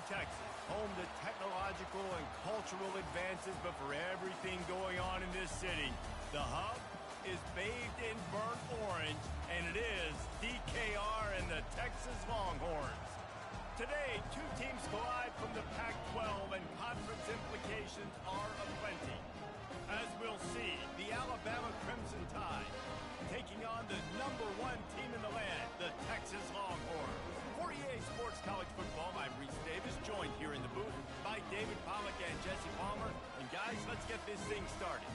Texas, home to technological and cultural advances, but for everything going on in this city, the hub is bathed in burnt orange, and it is DKR and the Texas Longhorns. Today, two teams collide from the Pac-12, and conference implications are aplenty. As we'll see, the Alabama Crimson Tide taking on the #1 team in the land, the Texas Longhorns. For EA Sports College Football, I'm Reese Davis, joined here in the booth by David Pollack and Jesse Palmer. And guys, let's get this thing started.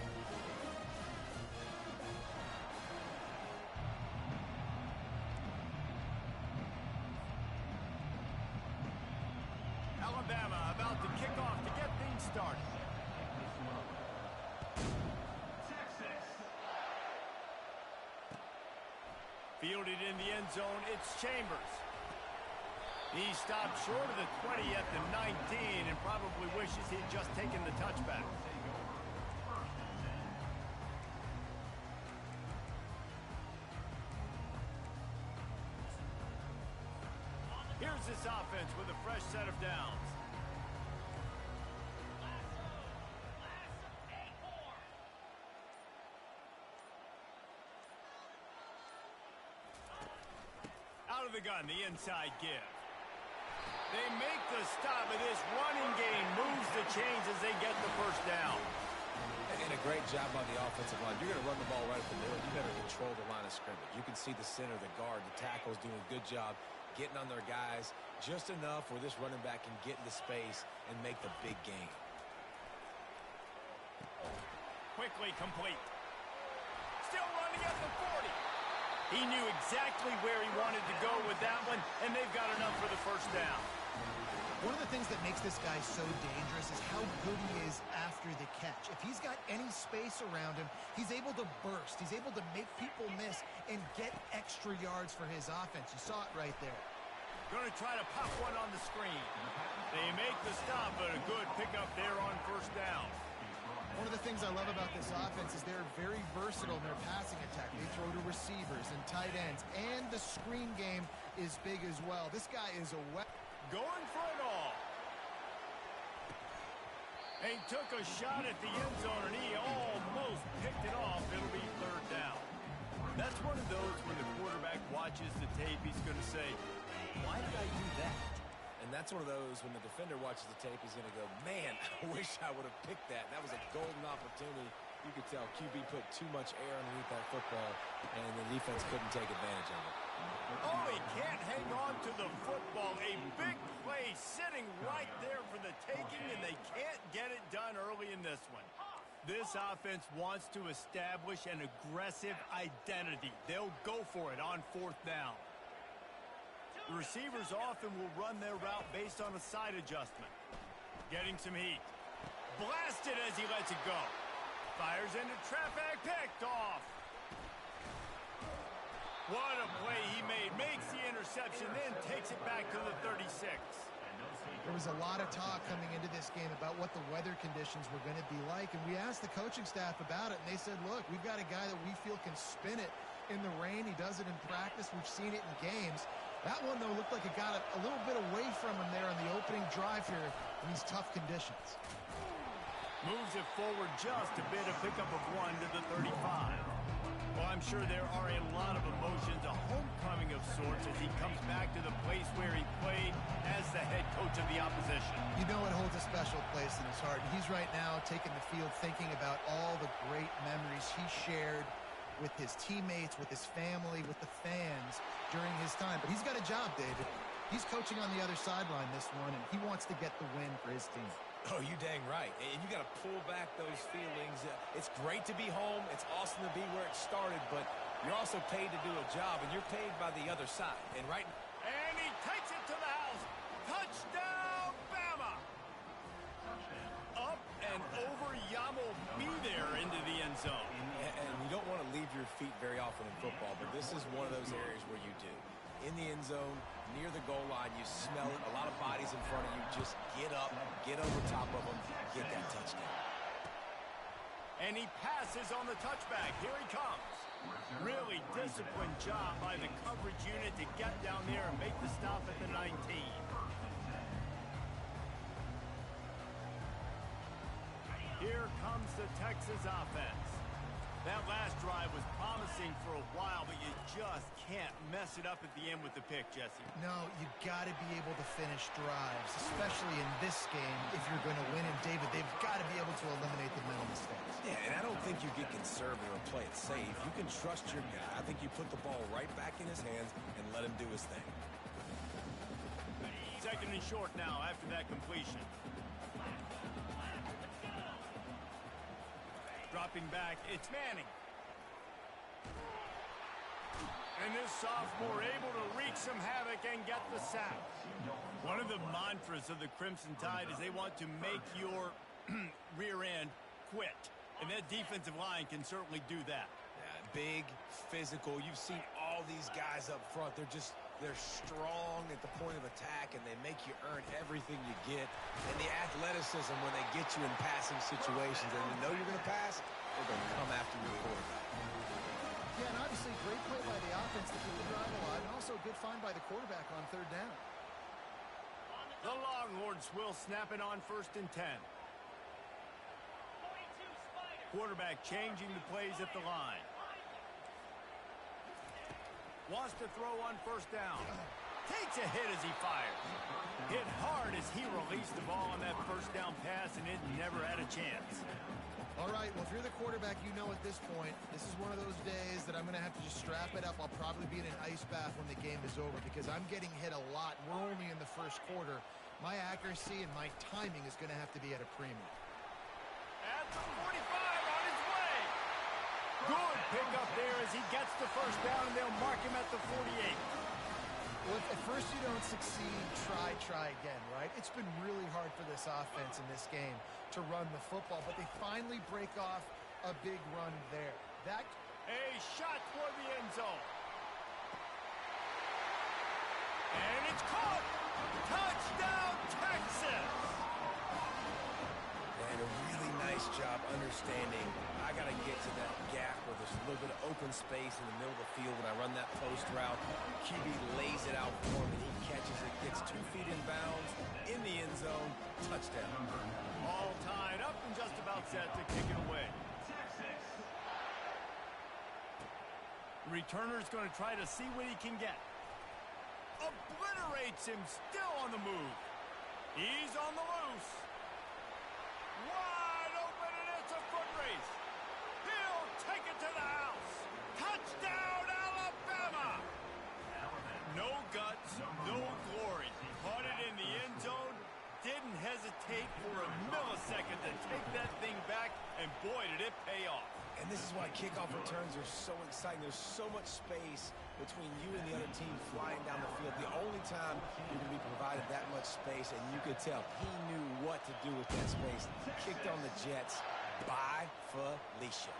Alabama about to kick off to get things started. Fielded in the end zone, it's Chambers. He stopped short of the 20 at the 19 and probably wishes he'd just taken the touchback. Here's this offense with a fresh set of downs. Out of the gun, the inside give. They make the stop, and this running game moves the chains as they get the first down. And a great job by the offensive line. You're going to run the ball right up the middle. You better control the line of scrimmage. You can see the center, the guard, the tackles doing a good job getting on their guys just enough where this running back can get into space and make the big game. Quickly complete. Still running at the 40. He knew exactly where he wanted to go with that one, and they've got enough for the first down. One of the things that makes this guy so dangerous is how good he is after the catch. If he's got any space around him, he's able to burst. He's able to make people miss and get extra yards for his offense. You saw it right there. Going to try to pop one on the screen. They make the stop, but a good pickup there on first down. One of the things I love about this offense is they're very versatile in their passing attack. They throw to receivers and tight ends, and the screen game is big as well. This guy is a weapon. Going for it all. He took a shot at the end zone, and he almost picked it off. It'll be third down. That's one of those when the quarterback watches the tape, he's going to say, why did I do that? And that's one of those when the defender watches the tape, he's going to go, man, I wish I would have picked that. That was a golden opportunity. You could tell QB put too much air underneath that football, and the defense couldn't take advantage of it. Oh, he can't hang on to the football. A big play sitting right there for the taking, and they can't get it done early in this one. This offense wants to establish an aggressive identity. They'll go for it on fourth down. The receivers often will run their route based on a side adjustment. Getting some heat. Blasted as he lets it go. Fires into traffic, picked off. What a play he made. Makes the interception, then takes it back to the 36. There was a lot of talk coming into this game about what the weather conditions were going to be like, and we asked the coaching staff about it, and they said, look, we've got a guy that we feel can spin it in the rain. He does it in practice. We've seen it in games. That one, though, looked like it got a little bit away from him there on the opening drive here in these tough conditions. Moves it forward just a bit, a pickup of 1 to the 35. Well, I'm sure there are a lot of emotions, a homecoming of sorts as he comes back to the place where he played as the head coach of the opposition. You know it holds a special place in his heart. And he's right now taking the field thinking about all the great memories he shared with his teammates, with his family, with the fans during his time. But he's got a job, David. He's coaching on the other sideline this one, and he wants to get the win for his team. Oh, you dang right. And you got to pull back those feelings. It's great to be home. It's awesome to be where it started, but you're also paid to do a job, and you're paid by the other side. And right. And he takes it to the house. Touchdown, Bama! Up and over, Yamo be there into the end zone. And you don't want to leave your feet very often in football, but this is one of those areas where you do. In the end zone, near the goal line, you smell it. A lot of bodies in front of you. Just get up, get over top of them, get that touchdown. And he passes on the touchback. Here he comes. Really disciplined job by the coverage unit to get down there and make the stop at the 19. here comes the Texas offense. That last drive was promising for a while, but you just can't mess it up at the end with the pick, Jesse. No, you got to be able to finish drives, especially in this game if you're going to win. And, David, they've got to be able to eliminate the mental mistakes. Yeah, and I don't think you get conservative or play it safe. You can trust your guy. I think you put the ball right back in his hands and let him do his thing. Second and short now after that completion. Dropping back, it's Manning. And this sophomore able to wreak some havoc and get the sack. One of the mantras of the Crimson Tide is they want to make your rear end quit. And that defensive line can certainly do that. Yeah, big, physical. You've seen all these guys up front. They're strong at the point of attack, and they make you earn everything you get. And the athleticism when they get you in passing situations, and you know you're going to pass, they're going to come after your quarterback. Yeah, and obviously great play by the offense to keep the drive alive, and also a good find by the quarterback on third down. The Longhorns will snap it on 1st and 10. Quarterback changing the plays at the line. Wants to throw on 1st down. Takes a hit as he fires. Hit hard as he released the ball on that 1st down pass, and it never had a chance. All right, well, if you're the quarterback, you know at this point, this is one of those days that I'm going to have to just strap it up. I'll probably be in an ice bath when the game is over because I'm getting hit a lot. We're only in the first quarter. My accuracy and my timing is going to have to be at a premium. At the 45, on his way. Good pickup there as he gets the 1st down, and they'll mark him at the 48. Well, if at first you don't succeed, try again, right? It's been really hard for this offense in this game to run the football, but they finally break off a big run there. That a shot toward the end zone. And it's caught. Touchdown, Texas. And a really nice job understanding I got to get to that gap where there's a little bit of open space in the middle of the field when I run that post route. QB lays it out for him, and he catches it, gets 2 feet in bounds, in the end zone, touchdown. All tied up and just about set to kick it away. Returner's going to try to see what he can get. Obliterates him, still on the move. He's on the loose. Wide open, and it's a foot race. He'll take it to the house. Touchdown, Alabama! No guts, no glory. Caught it in the end zone. Didn't hesitate for a millisecond to take that thing back, and boy, did it pay off. And this is why kickoff returns are so exciting. There's so much space between you and the other team flying down the field. The only time you're going to be provided that much space, and you could tell he knew what to do with that space. Kicked on the Jets by Felicia.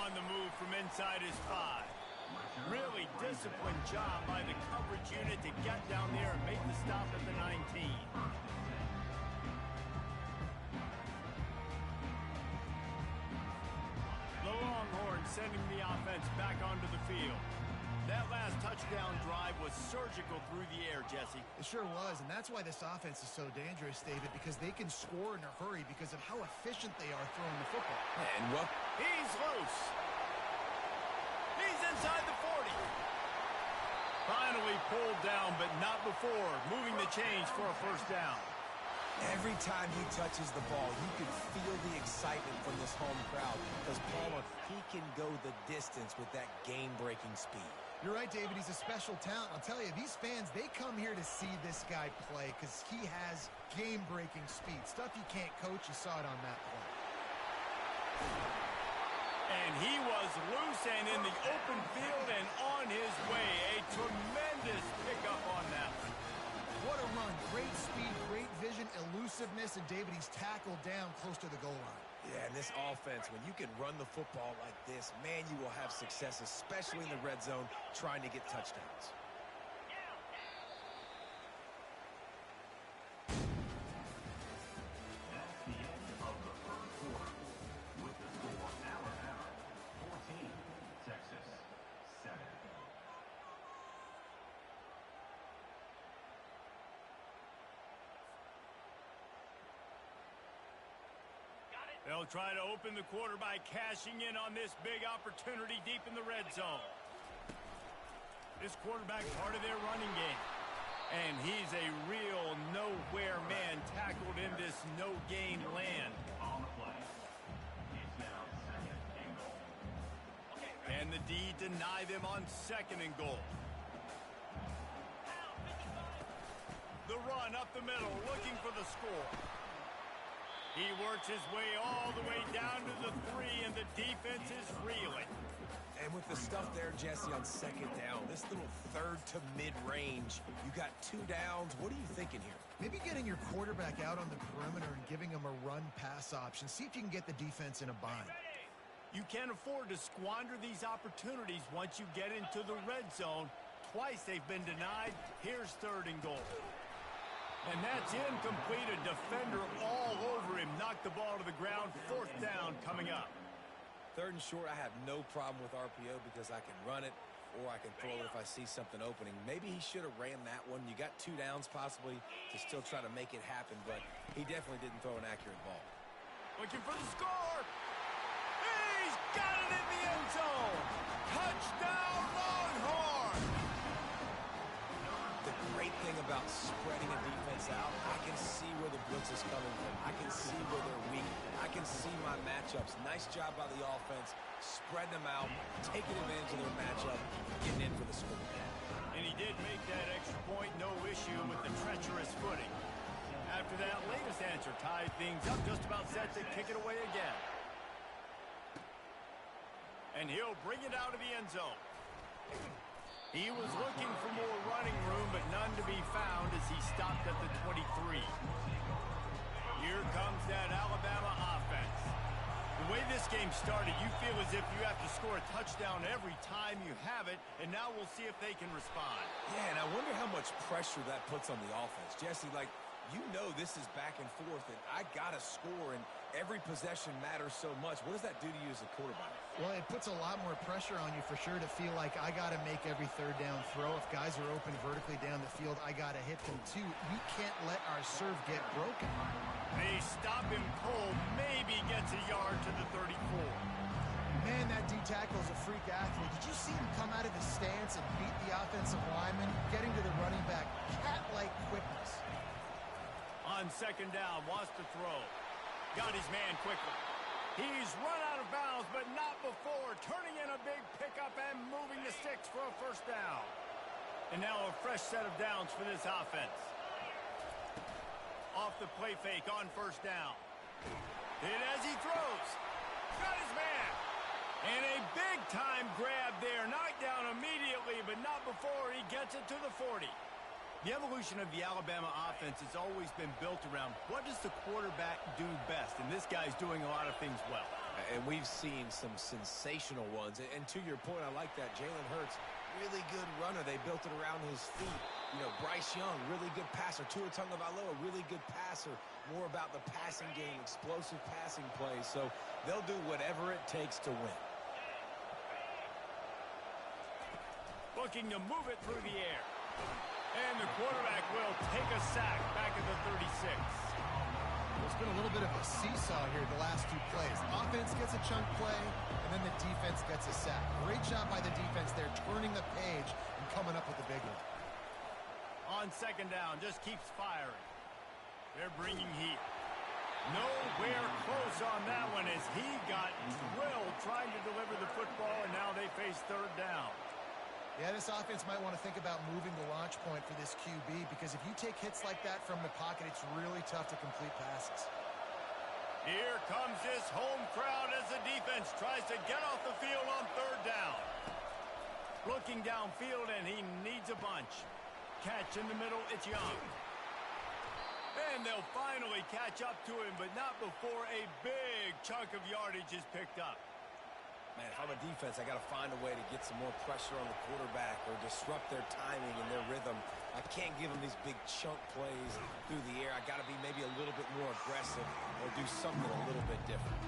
On the move from inside his 5. Really disciplined job by the coverage unit to get down there and make the stop at the 19. The Longhorns sending the offense back onto the field. That last touchdown drive was surgical through the air, Jesse. It sure was, and that's why this offense is so dangerous, David, because they can score in a hurry because of how efficient they are throwing the football. And what? He's loose. He's inside the 40. Finally pulled down, but not before moving the chains for a 1st down. Every time he touches the ball, you can feel the excitement from this home crowd because Palmer, he can go the distance with that game-breaking speed. You're right, David. He's a special talent. I'll tell you, these fans, they come here to see this guy play because he has game-breaking speed. Stuff you can't coach. You saw it on that play. And he was loose and in the open field and on his way. A tremendous pickup on that one. What a run. Great speed, great vision, elusiveness, and David, he's tackled down close to the goal line. Yeah, and this offense, when you can run the football like this, man, you will have success, especially in the red zone, trying to get touchdowns. That's the end of the 1st quarter. With the score, Alabama 14, Texas 7. They'll try to open the quarter by cashing in on this big opportunity deep in the red zone. This quarterback part of their running game. And he's a real nowhere man tackled in this no-gain land. On the play. It's now 2nd and goal. And the D deny them on 2nd and goal. The run up the middle, looking for the score. He works his way all the way down to the 3, and the defense is reeling. And with the stuff there, Jesse, on 2nd down, this little 3rd to mid-range, you got 2 downs. What are you thinking here? Maybe getting your quarterback out on the perimeter and giving him a run-pass option. See if you can get the defense in a bind. You can't afford to squander these opportunities once you get into the red zone. Twice they've been denied. Here's 3rd and goal. And that's incomplete. A defender all over him. Knocked the ball to the ground. 4th down coming up. 3rd and short, I have no problem with RPO because I can run it or I can throw it if I see something opening. Maybe he should have ran that one. You got 2 downs possibly to still try to make it happen, but he definitely didn't throw an accurate ball. Looking for the score. He's got it in the end zone. Touchdown, Longhorn. The great thing about spreading a defense out, I can see where the blitz is coming from. I can see where they're weak. I can see my matchups. Nice job by the offense, spreading them out, taking advantage of their matchup, getting in for the score. And he did make that extra point, no issue with the treacherous footing. After that latest answer tied things up, just about set to kick it away again. And he'll bring it out of the end zone. He was looking for more running room, but none to be found as he stopped at the 23. Here comes that Alabama offense. The way this game started, you feel as if you have to score a touchdown every time you have it, and now we'll see if they can respond. Yeah, and I wonder how much pressure that puts on the offense. Jesse, like, you know this is back and forth, and I got to score, and every possession matters so much. What does that do to you as a quarterback? Well, it puts a lot more pressure on you for sure to feel like I got to make every 3rd down throw. If guys are open vertically down the field, I got to hit them too. We can't let our serve get broken. They stop him cold, maybe gets a yard to the 34. Man, that D tackle is a freak athlete. Did you see him come out of his stance and beat the offensive lineman, getting to the running back? Cat-like quickness. On 2nd down, wants to throw. Got his man quickly. He's run out of bounds, but not before. Turning in a big pickup and moving the sticks for a 1st down. And now a fresh set of downs for this offense. Off the play fake on 1st down. Hit as he throws. Got his man. And a big-time grab there. Knocked down immediately, but not before he gets it to the 40. The evolution of the Alabama offense has always been built around what does the quarterback do best, and this guy's doing a lot of things well. And we've seen some sensational ones. And to your point, I like that. Jalen Hurts, really good runner. They built it around his feet. You know, Bryce Young, really good passer. Tua Tagovailoa, really good passer. More about the passing game, explosive passing plays. So they'll do whatever it takes to win. Looking to move it through the air. And the quarterback will take a sack back at the 36. It's been a little bit of a seesaw here the last 2 plays. Offense gets a chunk play, and then the defense gets a sack. Great job by the defense there, turning the page and coming up with the big one. On 2nd down, just keeps firing. They're bringing heat. Nowhere close on that one as he got drilled trying to deliver the football, and now they face 3rd down. Yeah, this offense might want to think about moving the launch point for this QB because if you take hits like that from the pocket, it's really tough to complete passes. Here comes this home crowd as the defense tries to get off the field on 3rd down. Looking downfield, and he needs a bunch. Catch in the middle, it's Young. And they'll finally catch up to him, but not before a big chunk of yardage is picked up. Man, if I'm a defense, I got to find a way to get some more pressure on the quarterback or disrupt their timing and their rhythm. I can't give them these big chunk plays through the air. I got to be maybe a little bit more aggressive or do something a little bit different.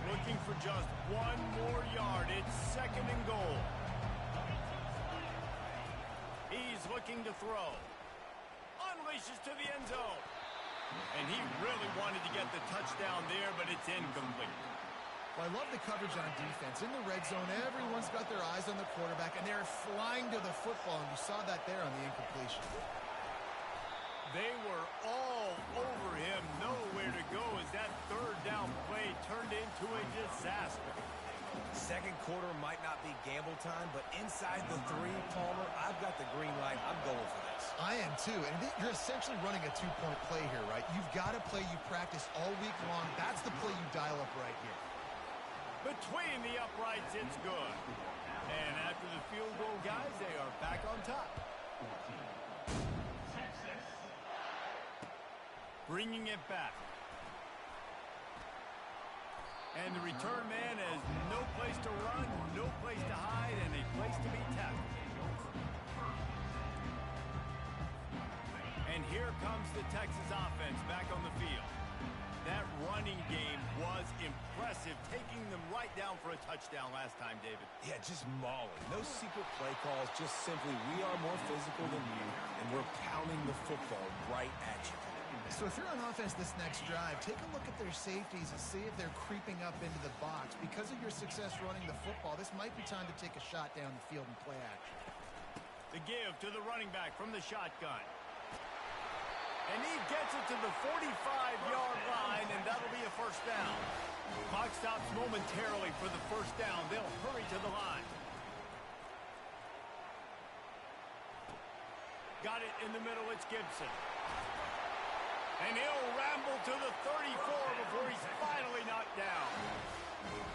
Looking for just 1 more yard. It's 2nd and goal. He's looking to throw. races to the end zone. And he really wanted to get the touchdown there, but it's incomplete. Well, I love the coverage on defense. In the red zone, everyone's got their eyes on the quarterback, and they're flying to the football, and you saw that there on the incompletion. They were all over him, nowhere to go as that third down play turned into a disaster. Second quarter might not be gamble time, but inside the 3, Palmer, I've got the green light. I'm going for this. I am too, and you're essentially running a 2-point play here, right? You've got a play you practice all week long. That's the play you dial up right here. Between the uprights, it's good. And after the field goal, guys, they are back on top. Bringing it back. And the return man has no place to run, no place to hide, and a place to be tackled. And here comes the Texas offense back on the field. That running game was impressive, taking them right down for a touchdown last time, David. Yeah, just mauling. No secret play calls, just simply we are more physical than you, and we're pounding the football right at you. So if you're on offense this next drive, take a look at their safeties and see if they're creeping up into the box. Because of your success running the football, this might be time to take a shot down the field and play action. The give to the running back from the shotgun. And he gets it to the 45-yard line, and that'll be a first down. Clock stops momentarily for the first down. They'll hurry to the line. Got it in the middle. It's Gibson. And he'll ramble to the 34 before he's finally knocked down.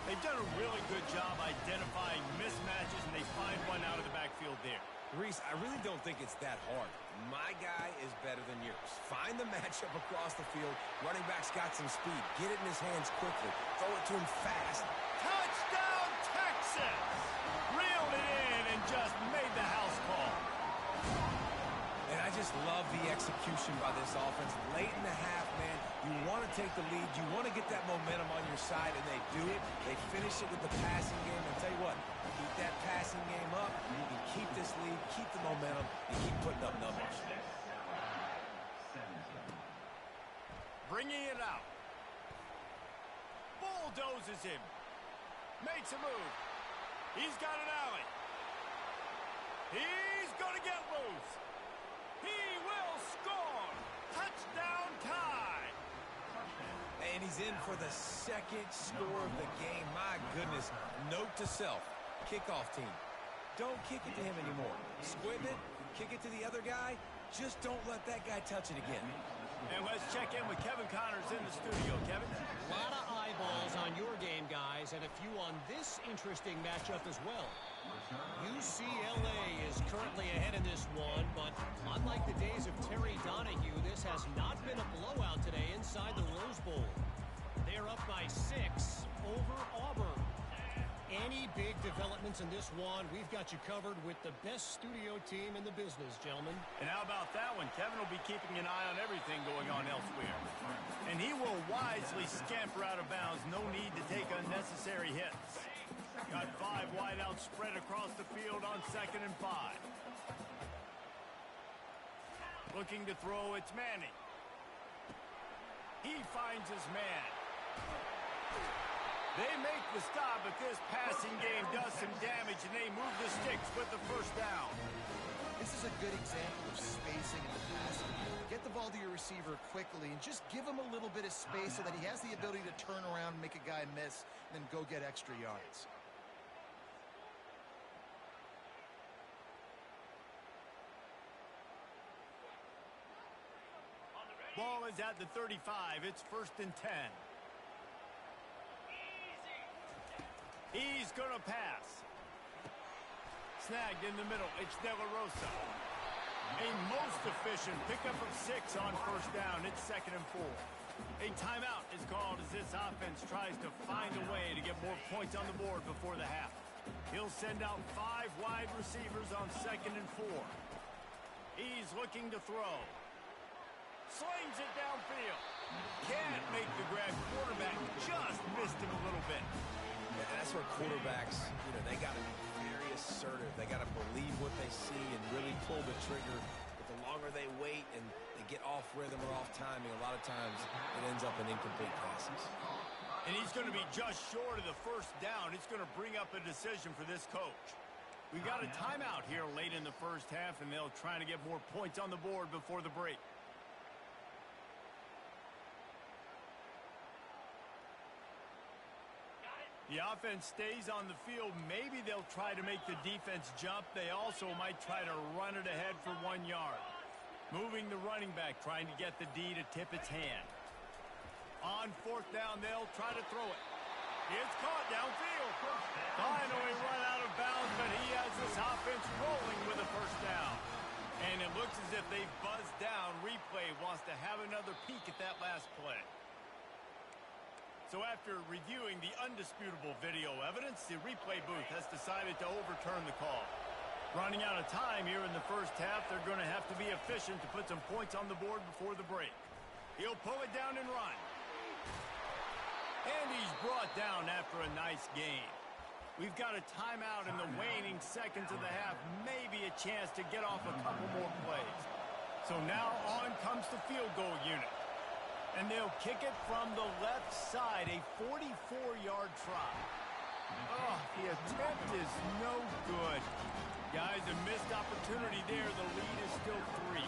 They've done a really good job identifying mismatches, and they find one out of the backfield there. Reese, I really don't think it's that hard. My guy is better than yours. Find the matchup across the field. Running back's got some speed. Get it in his hands quickly. Throw it to him fast. Touchdown, Texas! Reeled it in and just made the house call. And I just love the execution by this offense. Late in the half, man, you want to take the lead. You want to get that momentum on your side, and they do it. They finish it with the passing game. I'll tell you what, keep that passing game up. You can keep this lead, keep the momentum, and keep putting up numbers. Bringing it out. Bulldozes him. Makes a move. He's got an alley. He's going to get loose. He will score. Touchdown tie. And he's in for the second score of the game. My goodness. Note to self. Kickoff team. Don't kick it to him anymore. Squib it. Kick it to the other guy. Just don't let that guy touch it again. And let's check in with Kevin Connors in the studio. Kevin? A lot of eyeballs on your game, guys, and a few on this interesting matchup as well. UCLA is currently ahead in this one, but unlike the days of Terry Donahue, this has not been a blowout today inside the Rose Bowl. They're up by 6 over Auburn. Any big developments in this one, we've got you covered with the best studio team in the business, gentlemen. And how about that one? Kevin will be keeping an eye on everything going on elsewhere. And he will wisely scamper out of bounds. No need to take unnecessary hits. Got 5 wideouts spread across the field on 2nd and 5. Looking to throw, it's Manning. He finds his man. They make the stop, but this passing game does some damage, and they move the sticks with the first down. This is a good example of spacing in the passing game. Get the ball to your receiver quickly and just give him a little bit of space so that he has the ability to turn around and make a guy miss, and then go get extra yards. Ball is at the 35. It's 1st and 10. He's going to pass. Snagged in the middle. It's De La Rosa. A most efficient pickup of 6 on 1st down. It's 2nd and 4. A timeout is called as this offense tries to find a way to get more points on the board before the half. He'll send out 5 wide receivers on 2nd and 4. He's looking to throw. Slings it downfield. Can't make the grab. Quarterback just missed him a little bit. Yeah, that's where quarterbacks, they got to be very assertive. They got to believe what they see and really pull the trigger. But the longer they wait and they get off rhythm or off timing, a lot of times it ends up in incomplete passes. And he's going to be just short of the first down. It's going to bring up a decision for this coach. We've got a timeout here late in the first half, and they'll try to get more points on the board before the break. The offense stays on the field. Maybe they'll try to make the defense jump. They also might try to run it ahead for 1 yard. Moving the running back, trying to get the D to tip its hand. On fourth down, they'll try to throw it. It's caught downfield. Finally run out of bounds, but he has this offense rolling with a first down. And it looks as if they've buzzed down. Replay wants to have another peek at that last play. So after reviewing the undisputable video evidence, the replay booth has decided to overturn the call. Running out of time here in the first half, they're going to have to be efficient to put some points on the board before the break. He'll pull it down and run. And he's brought down after a nice gain. We've got a timeout in the waning seconds of the half, maybe a chance to get off a couple more plays. So now on comes the field goal unit. And they'll kick it from the left side, a 44-yard try. Oh, the attempt is no good. Guys, a missed opportunity there. The lead is still 3.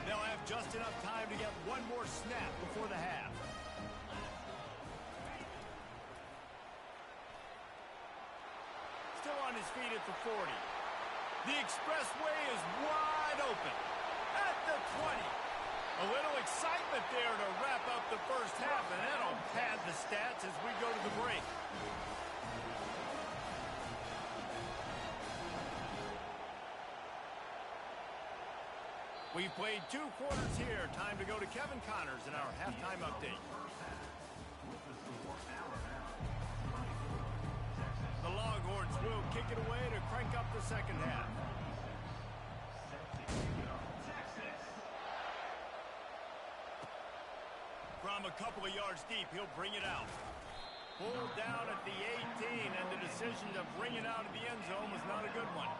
They'll have just enough time to get one more snap before the half. Still on his feet at the 40. The expressway is wide open at the 20. A little excitement there to wrap up the first half, and that'll pad the stats as we go to the break. We've played 2 quarters here. Time to go to Kevin Connors in our halftime update. The Longhorns will kick it away to crank up the second half. From a couple of yards deep, he'll bring it out. Pulled down at the 18, and the decision to bring it out of the end zone was not a good one.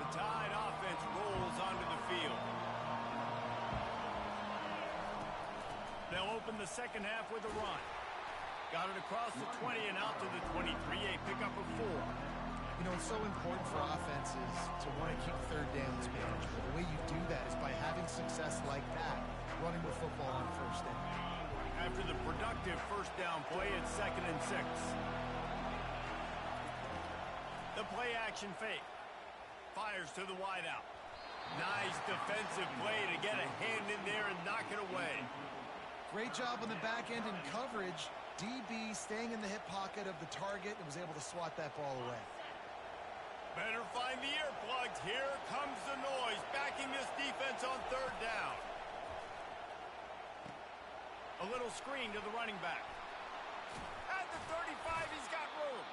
The Tide offense rolls onto the field. They'll open the second half with a run. Got it across the 20 and out to the 23, a pickup of 4. You know, it's so important for offenses to want to keep third downs manageable. The way you do that is by having success like that, running the football on first down. After the productive first down play, it's 2nd and 6. The play action fake. Fires to the wideout. Nice defensive play to get a hand in there and knock it away. Great job on the back end in coverage. DB staying in the hip pocket of the target and was able to swat that ball away. Better find the earplugs. Here comes the noise, backing this defense on third down. A little screen to the running back. At the 35, he's got room.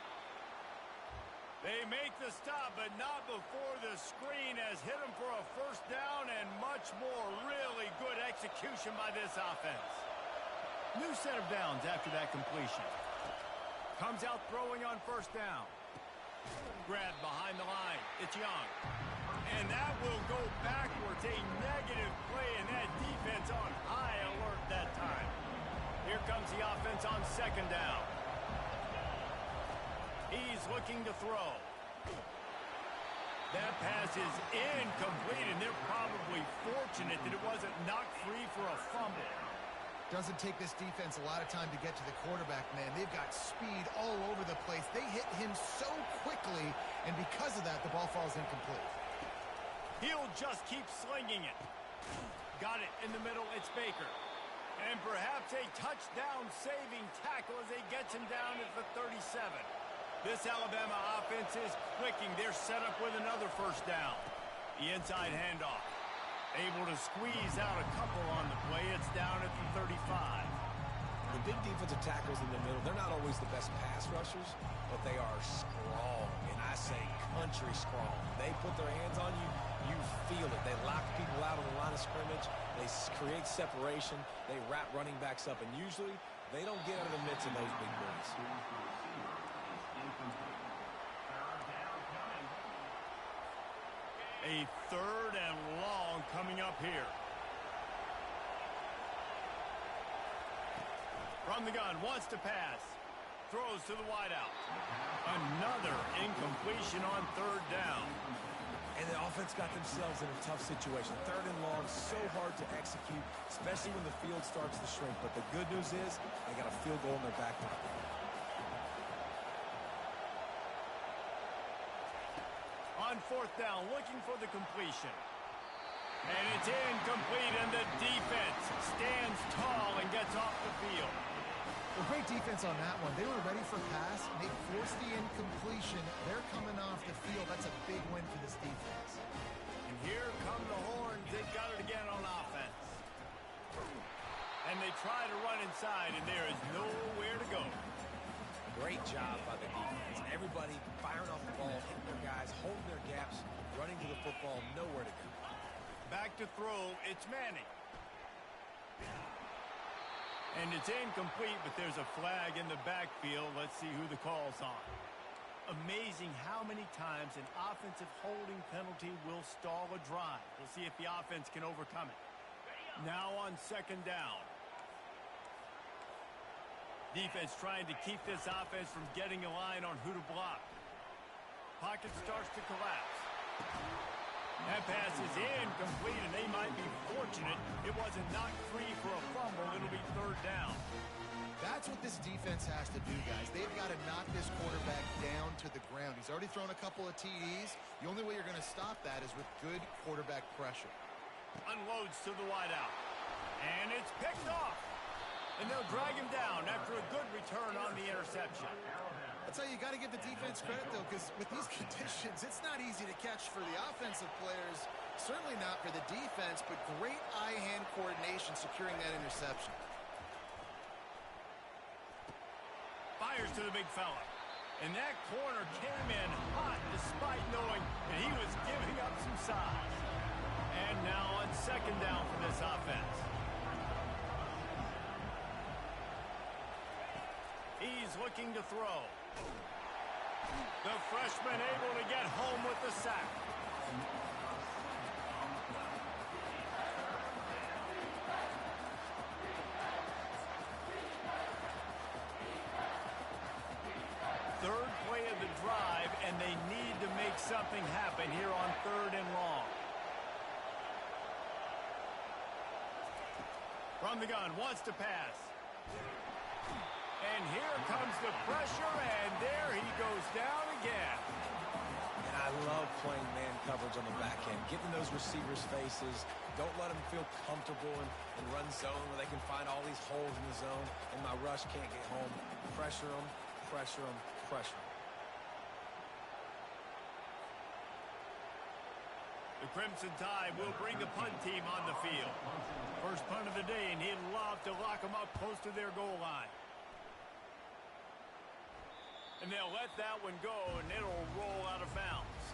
They make the stop, but not before the screen has hit him for a first down and much more. Really good execution by this offense. New set of downs after that completion. Comes out throwing on first down. Grab behind the line. It's Young. And that will go backwards. A negative play, and that defense on high alert that time. Here comes the offense on second down. He's looking to throw. That pass is incomplete, and they're probably fortunate that it wasn't knocked free for a fumble. Doesn't take this defense a lot of time to get to the quarterback, man. They've got speed all over the place. They hit him so quickly, and because of that, the ball falls incomplete. He'll just keep slinging it. Got it in the middle. It's Baker. And perhaps a touchdown-saving tackle as they get him down at the 37. This Alabama offense is clicking. They're set up with another first down. The inside handoff. Able to squeeze out a couple on the play. It's down at the 35. The big defensive tackles in the middle, they're not always the best pass rushers, but they are strong, and I say century strong. They put their hands on you, you feel it. They lock people out on the line of scrimmage. They create separation. They wrap running backs up, and usually they don't get out of the midst of those big boys. A 3rd and long coming up here. From the gun, wants to pass. Throws to the wideout. Another incompletion on 3rd down. And the offense got themselves in a tough situation. 3rd and long, so hard to execute, especially when the field starts to shrink. But the good news is they got a field goal in their back pocket. On 4th down, looking for the completion. And it's incomplete, and the defense stands tall and gets off the field. Well, great defense on that one. They were ready for pass. They forced the incompletion. They're coming off the field. That's a big win for this defense. And here come the Horns. They've got it again on offense. And they try to run inside, and there is nowhere to go. Great job by the defense. Everybody firing off the ball, hitting their guys, holding their gaps, running to the football, nowhere to go. Back to throw, it's Manning. And it's incomplete, but there's a flag in the backfield. Let's see who the call's on. Amazing how many times an offensive holding penalty will stall a drive. We'll see if the offense can overcome it. Now on 2nd down. Defense trying to keep this offense from getting a line on who to block. Pocket starts to collapse. That pass is incomplete, and they might be fortunate it wasn't knocked free for a fumble. It'll be 3rd down. That's what this defense has to do, guys. They've got to knock this quarterback down to the ground. He's already thrown a couple of TDs. The only way you're going to stop that is with good quarterback pressure. Unloads to the wideout. And it's picked off. And they'll drag him down after a good return on the interception. That's how you got to give the defense credit, though, because with these conditions, it's not easy to catch for the offensive players. Certainly not for the defense, but great eye-hand coordination securing that interception. Fires to the big fella. And that corner came in hot despite knowing that he was giving up some size. And now on 2nd down for this offense. He's looking to throw. The freshman able to get home with the sack. Third play of the drive, and they need to make something happen here on 3rd and long. From the gun, wants to pass. And here comes the pressure, and there he goes down again. And I love playing man coverage on the back end, getting those receivers' faces. Don't let them feel comfortable in run zone where they can find all these holes in the zone, and my rush can't get home. Pressure them, pressure them, pressure them. The Crimson Tide will bring the punt team on the field. First punt of the day, and he'd love to lock them up close to their goal line. And they'll let that one go, and it'll roll out of bounds.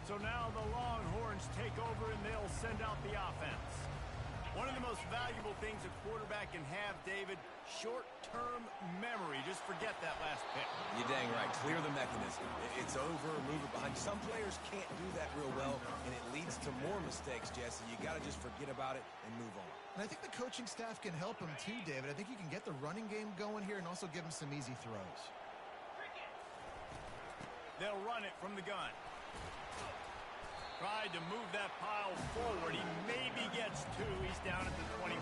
So now the Longhorns take over, and they'll send out the offense. One of the most valuable things a quarterback can have, David, short-term memory. Just forget that last pick. You're dang right. Clear the mechanism. It's over, move it behind. Some players can't do that real well, and it leads to more mistakes, Jesse. You got to just forget about it and move on. And I think the coaching staff can help him too, David. I think you can get the running game going here and also give him some easy throws. They'll run it from the gun. Tried to move that pile forward. He maybe gets 2. He's down at the 21.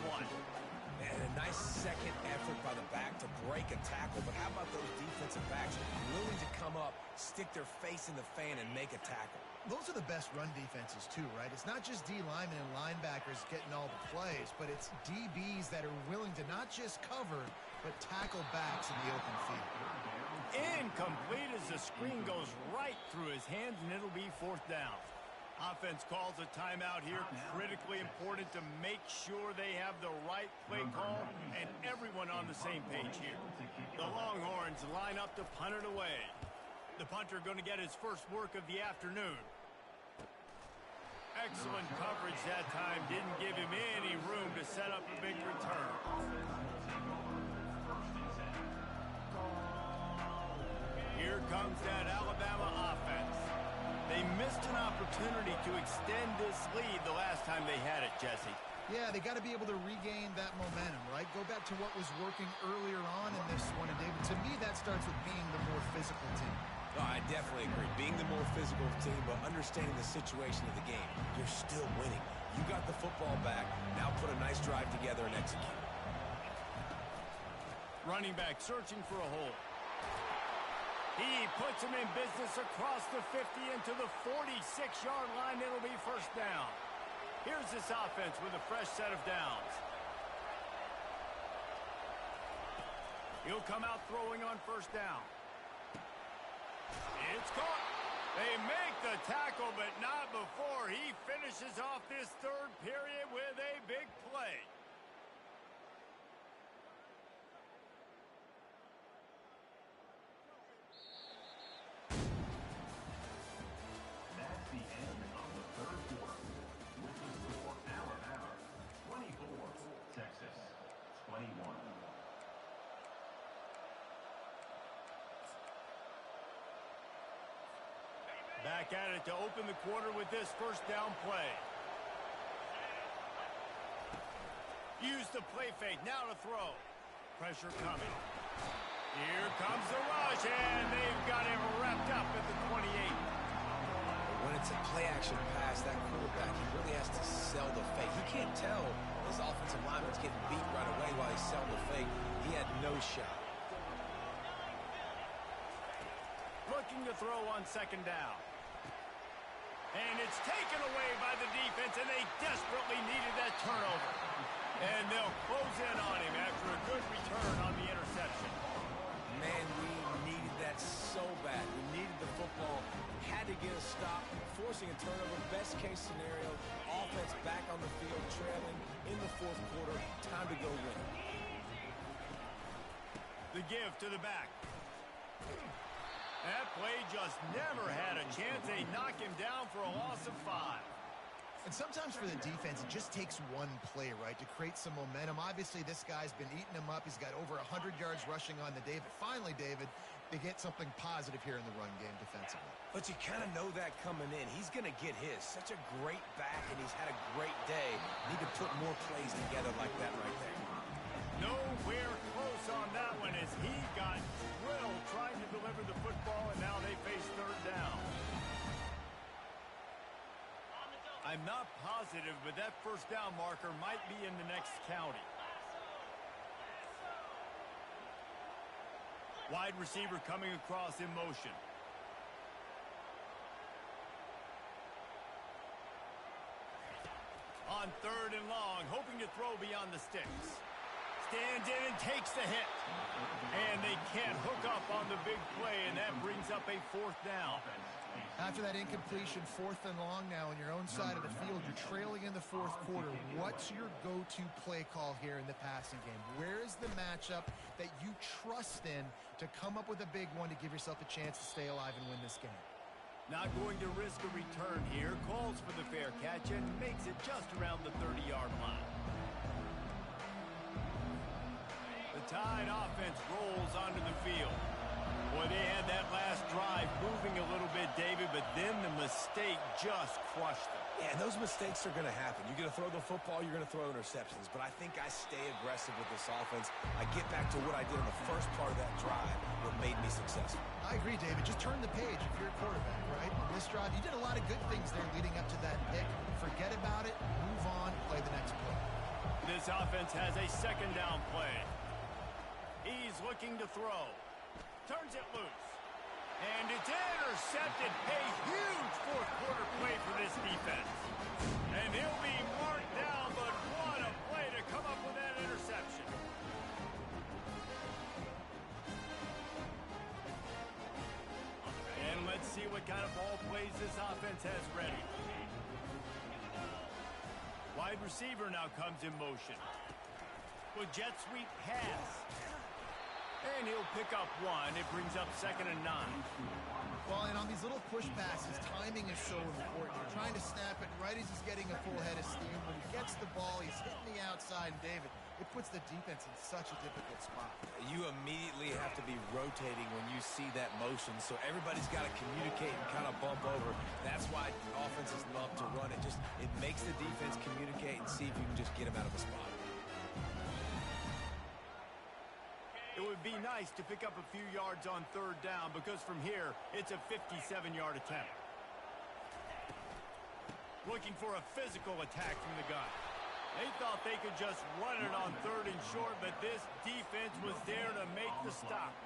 And a nice second effort by the back to break a tackle. But how about those defensive backs willing to come up, stick their face in the fan, and make a tackle? Those are the best run defenses too, right? It's not just D linemen and linebackers getting all the plays, but it's DBs that are willing to not just cover, but tackle backs in the open field. Incomplete as the screen goes right through his hands, and it'll be 4th down. Offense calls a timeout here. Critically important to make sure they have the right play call and everyone on the same page here. The Longhorns line up to punt it away. The punter going to get his first work of the afternoon. Excellent coverage that time. Didn't give him any room to set up a big return. Here comes that Alabama offense. They missed an opportunity to extend this lead the last time they had it, Jesse. Yeah, they got to be able to regain that momentum, right? Go back to what was working earlier on in this one. And, David, to me, that starts with being the more physical team. Oh, I definitely agree. Being the more physical team, but understanding the situation of the game. You're still winning. You got the football back. Now put a nice drive together and execute. Running back searching for a hole. He puts him in business across the 50 into the 46-yard line. It'll be first down. Here's this offense with a fresh set of downs. He'll come out throwing on first down. It's caught. They make the tackle, but not before he finishes off this third period with a big play. That's the end of the third quarter. With the score, Alabama 24, Texas 21. Back at it to open the quarter with this first down play. Use the play fake. Now to throw. Pressure coming. Here comes the rush, and they've got him wrapped up at the 28. When it's a play-action pass, that quarterback, he really has to sell the fake. He can't tell his offensive lineman's getting beat right away while he's selling the fake. He had no shot. Looking to throw on second down. And it's taken away by the defense, and they desperately needed that turnover. And they'll close in on him after a good return on the interception. Man, we needed that so bad. We needed the football. Had to get a stop, forcing a turnover. Best case scenario, offense back on the field, trailing in the fourth quarter. Time to go win. The give to the back. That play just never had a chance. They knock him down for a loss of 5. And sometimes for the defense, it just takes one play, right, to create some momentum. Obviously, this guy's been eating him up. He's got over 100 yards rushing on the day. But finally, David, they get something positive here in the run game defensively. But you kind of know that coming in. He's going to get his. Such a great back, and he's had a great day. Need to put more plays together like that right there. Nowhere close on that one as he got drilled trying to deliver the football, and now they face third down. I'm not positive, but that first down marker might be in the next county. Wide receiver coming across in motion. On third and long, hoping to throw beyond the sticks. Stands in and takes the hit. And they can't hook up on the big play, and that brings up a fourth down. After that incompletion, fourth and long now on your own side of the field, you're trailing in the fourth quarter. What's your go-to play call here in the passing game? Where is the matchup that you trust in to come up with a big one to give yourself a chance to stay alive and win this game? Not going to risk a return here. Calls for the fair catch and makes it just around the 30-yard line. The Tide offense rolls onto the field. Boy, they had that last drive moving a little bit, David, but then the mistake just crushed them. Yeah, and those mistakes are going to happen. You're going to throw the football, you're going to throw interceptions. But I think I stay aggressive with this offense. I get back to what I did in the first part of that drive, what made me successful. I agree, David. Just turn the page if you're a quarterback, right? On this drive, you did a lot of good things there leading up to that pick. Forget about it, move on, play the next play. This offense has a second down play. He's looking to throw. Turns it loose. And it's intercepted. A huge fourth quarter play for this defense. And he'll be marked down, but what a play to come up with that interception. And let's see what kind of ball plays this offense has ready. wide receiver now comes in motion. With jet sweep pass. And he'll pick up one. It brings up 2nd and 9. Well, and on these little push passes, timing is so important. You're trying to snap it right as he's getting a full head of steam. When he gets the ball, he's hitting the outside. And, David, it puts the defense in such a difficult spot. You immediately have to be rotating when you see that motion, so everybody's got to communicate and kind of bump over. That's why offenses love to run it. It makes the defense communicate and see if you can just get them out of a spot. It would be nice to pick up a few yards on 3rd down because from here, it's a 57-yard attempt. Looking for a physical attack from the gun. They thought they could just run it on 3rd and short, but this defense was there to make the stop.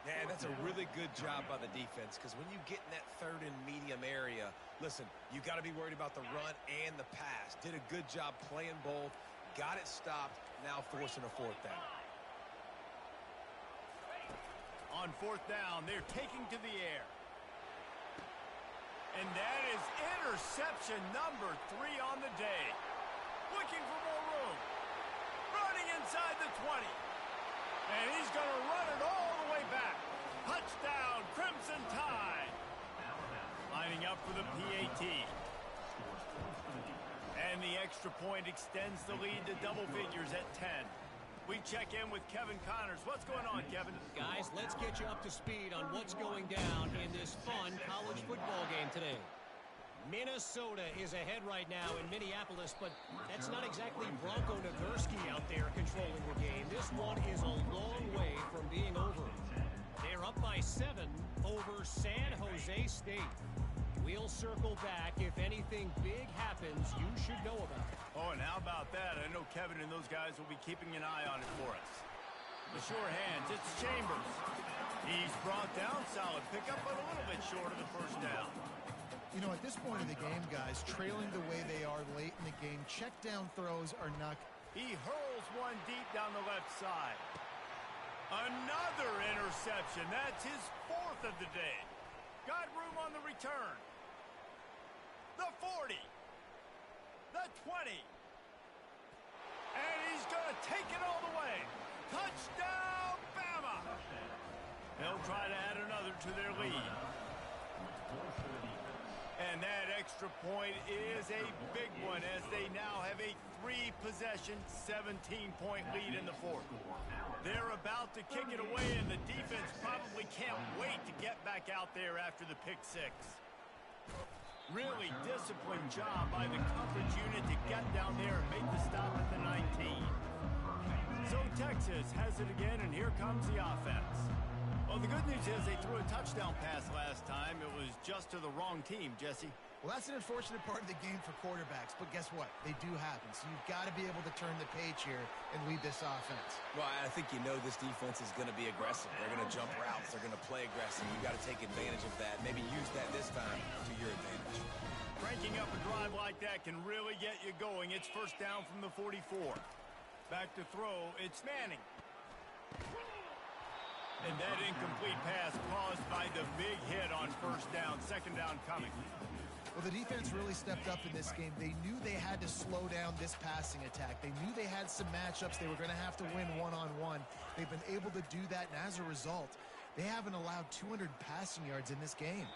Yeah, that's a really good job by the defense because when you get in that 3rd and medium area, listen, you got to be worried about the run and the pass. Did a good job playing both, got it stopped, now forcing a 4th down. On 4th down, they're taking to the air. And that is interception number 3 on the day. Looking for more room. Running inside the 20. And he's going to run it all the way back. Touchdown, Crimson Tide. Lining up for the PAT. And the extra point extends the lead to double figures at 10. We check in with Kevin Connors. What's going on, Kevin? Guys, let's get you up to speed on what's going down in this fun college football game today. Minnesota is ahead right now in Minneapolis, but that's not exactly Bronco Nagurski out there controlling the game. This one is a long way from being over. They're up by 7 over San Jose State. We'll circle back. If anything big happens, you should know about it. Oh, and how about that? I know Kevin and those guys will be keeping an eye on it for us. The sure hands, it's Chambers. He's brought down solid pickup, but a little bit short of the 1st down. You know, at this point of the game, guys, trailing the way they are late in the game, check down throws are not. He hurls one deep down the left side. Another interception. That's his 4th of the day. Got room on the return. The 40. The 20. And he's going to take it all the way. Touchdown, Bama. They'll try to add another to their lead. And that extra point is a big one as they now have a 3-possession, 17-point lead in the 4th. They're about to kick it away, and the defense probably can't wait to get back out there after the pick 6. Really disciplined job by the coverage unit to get down there and make the stop at the 19. So Texas has it again, and here comes the offense. Well, the good news is they threw a touchdown pass last time. It was just to the wrong team, Jesse. Well, that's an unfortunate part of the game for quarterbacks, but guess what? They do happen. So you've got to be able to turn the page here and lead this offense. Well, I think you know this defense is going to be aggressive. They're going to jump routes. They're going to play aggressive. You've got to take advantage of that. Maybe use that this time to your advantage. Cranking up a drive like that can really get you going. It's 1st down from the 44. Back to throw. It's Manning. And that incomplete pass caused by the big hit on 1st down. 2nd down coming. Well, the defense really stepped up in this game. They knew they had to slow down this passing attack. They knew they had some matchups they were going to have to win one-on-one. They've been able to do that, and as a result, they haven't allowed 200 passing yards in this game.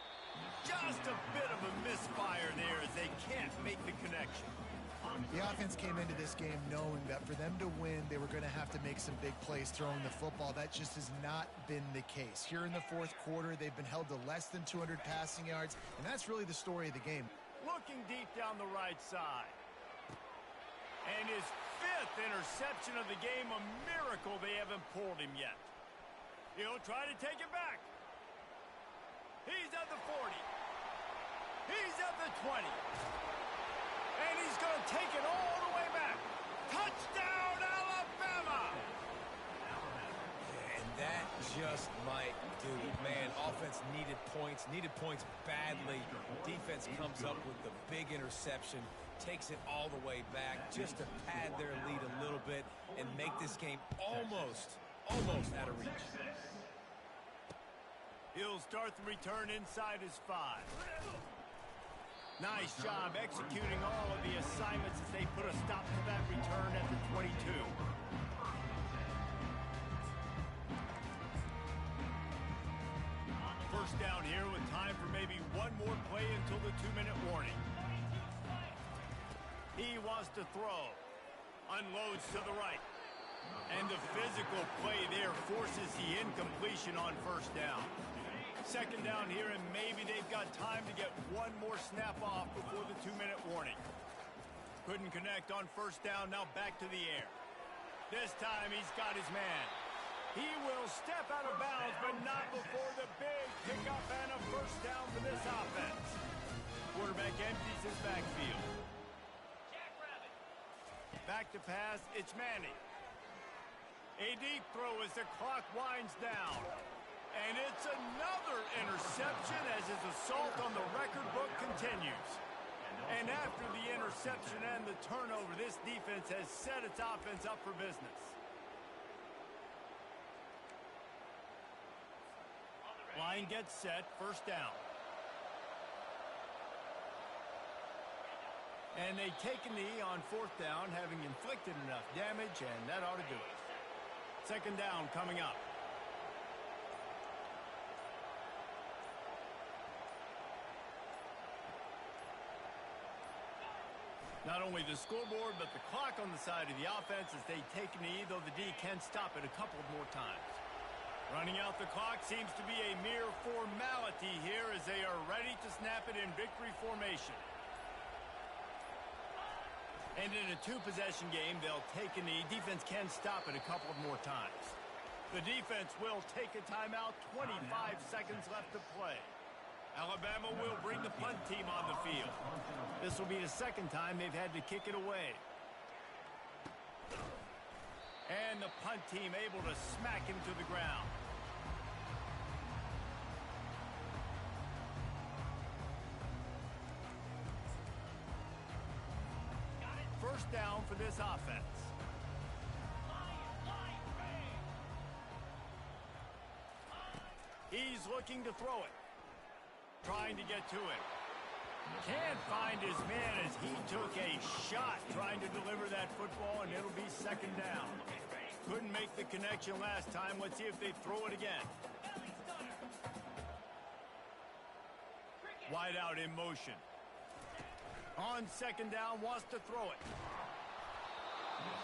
Just a bit of a misfire there as they can't make the connection. The offense came into this game knowing that for them to win, they were going to have to make some big plays throwing the football. That just has not been the case. Here in the 4th quarter, they've been held to less than 200 passing yards, and that's really the story of the game. Looking deep down the right side. And his 5th interception of the game, a miracle they haven't pulled him yet. He'll try to take it back. He's at the 40. He's at the 20. And he's going to take it all the way back. Touchdown, Alabama! And that just might do it. Man, offense needed points badly. Defense comes up with the big interception, takes it all the way back just to pad their lead a little bit and make this game almost out of reach. He'll start the return inside his 5. Nice job executing all of the assignments as they put a stop to that return at the 22. First down here with time for maybe one more play until the 2-minute warning. He wants to throw. Unloads to the right. And the physical play there forces the incompletion on first down. Second down here, and maybe they've got time to get one more snap off before the 2-minute warning. Couldn't connect on first down, now back to the air. This time he's got his man. He will step out of bounds, but not before the big pickup and a first down for this offense. Quarterback empties his backfield. Back to pass, it's Manning. A deep throw as the clock winds down. And it's another interception as his assault on the record book continues. And after the interception and the turnover, this defense has set its offense up for business. Line gets set, first down. And they take a knee on fourth down, having inflicted enough damage, and that ought to do it. Second down coming up. Not only the scoreboard, but the clock on the side of the offense as they take a knee, though the D can stop it a couple more times. Running out the clock seems to be a mere formality here as they are ready to snap it in victory formation. And in a two-possession game, they'll take a knee. Defense can stop it a couple more times. The defense will take a timeout. 25 seconds left to play. Alabama will bring the punt team on the field. This will be the second time they've had to kick it away. And the punt team able to smack him to the ground. First down for this offense. He's looking to throw it. Trying to get to it. Can't find his man as he took a shot trying to deliver that football, and it'll be second down. Couldn't make the connection last time. Let's see if they throw it again. Wide out in motion. On second down, wants to throw it.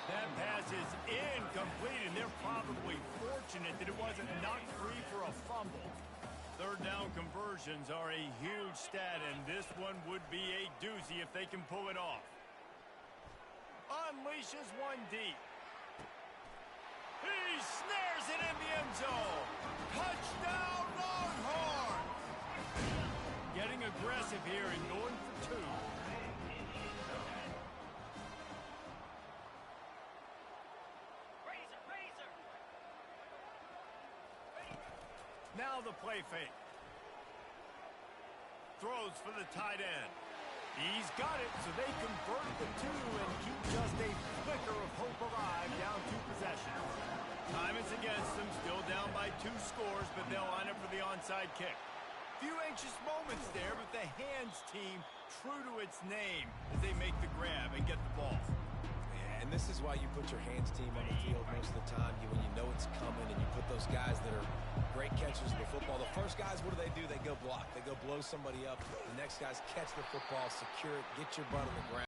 That pass is incomplete, and they're probably fortunate that it wasn't knocked free for a fumble. Third down conversions are a huge stat, and this one would be a doozy if they can pull it off. Unleashes one deep. He snares it in the end zone. Touchdown, Longhorns! Getting aggressive here and going for two. Now the play fake. Throws for the tight end. He's got it, so they convert the two and keep just a flicker of hope alive down two possessions. Time is against them, still down by 2 scores, but they'll line up for the onside kick. Few anxious moments there, but the hands team true to its name as they make the grab and get the ball. And this is why you put your hands team on the field most of the time. When you know it's coming and you put those guys that are great catchers of the football. The first guys, what do? They go block. They go blow somebody up. The next guys catch the football, secure it, get your butt on the ground.